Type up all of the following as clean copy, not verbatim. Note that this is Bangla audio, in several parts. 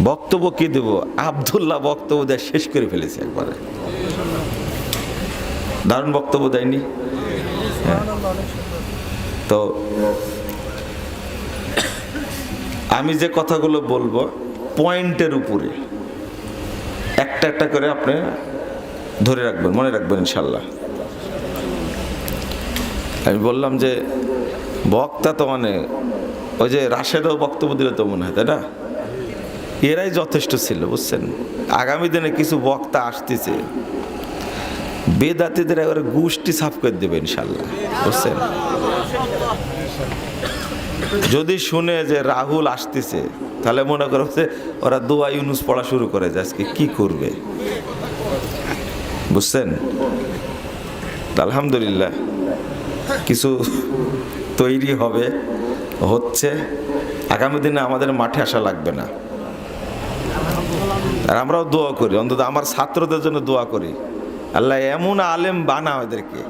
বক্তব্য কি দেব, আব্দুল্লাহ বক্তব্য দেয় শেষ করে ফেলেছে একবারে। দারুণ বক্তব্য দেয়নি? হ্যাঁ। তো আমি যে কথাগুলো বলবো পয়েন্টের উপরে একটা একটা করে আপনি ধরে রাখবেন, মনে রাখবেন ইনশাল্লাহ। আমি বললাম যে বক্তা তো মানে ওই যে রাশেদও বক্তব্য দিলে তো মনে হয়, তাই না? এরাই যথেষ্ট ছিল, বুঝছেন? আগামী দিনে কিছু বক্তা আসতেছে, বেদাতীদের একবারে গোষ্ঠী সাফ করে দেবে ইনশাল্লাহ, বুঝছেন? যদি শুনে যে রাহুল আসতেছে, তাহলে মনে করো যে ওরা দোয়া ইউনুস পড়া শুরু করে যে আজকে কি করবে, বুঝছেন? আলহামদুলিল্লাহ কিছু তৈরি হবে, হচ্ছে। আগামী দিনে আমাদের মাঠে আসা লাগবে না। আর আমরাও দোয়া করি, অন্তত আমার ছাত্রদের জন্য দোয়া করি, আল্লাহ এমন আলেম বানা ওদেরকে,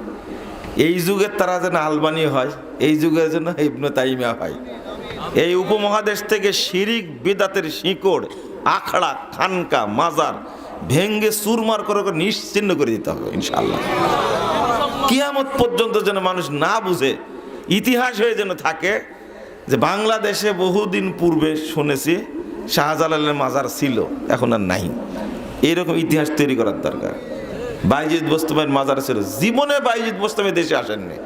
এই যুগের তারা যেন আলবানি হয়, এই যুগের জন্য ইবনে তাইমিয়া হয়। এই উপমহাদেশ থেকে শিরিক বিদাতের শিকড়, আখড়া, খানকা, মাজার ভেঙ্গে চুরমার করে নিশ্চিহ্ন করে দিতে হবে ইনশাআল্লাহ। কিয়ামত পর্যন্ত যেন মানুষ না বুঝে, ইতিহাস হয়ে যেন থাকে যে বাংলাদেশে বহুদিন পূর্বে শুনেছি শাহজালালের মাজার ছিল, এখন আর নাই। এইরকম ইতিহাস তৈরি করার দরকার। বাইজিদ বোস্তামীর মাজার ছিল, জীবনে বাইজিদ বোস্তামী দেশে আসেননি।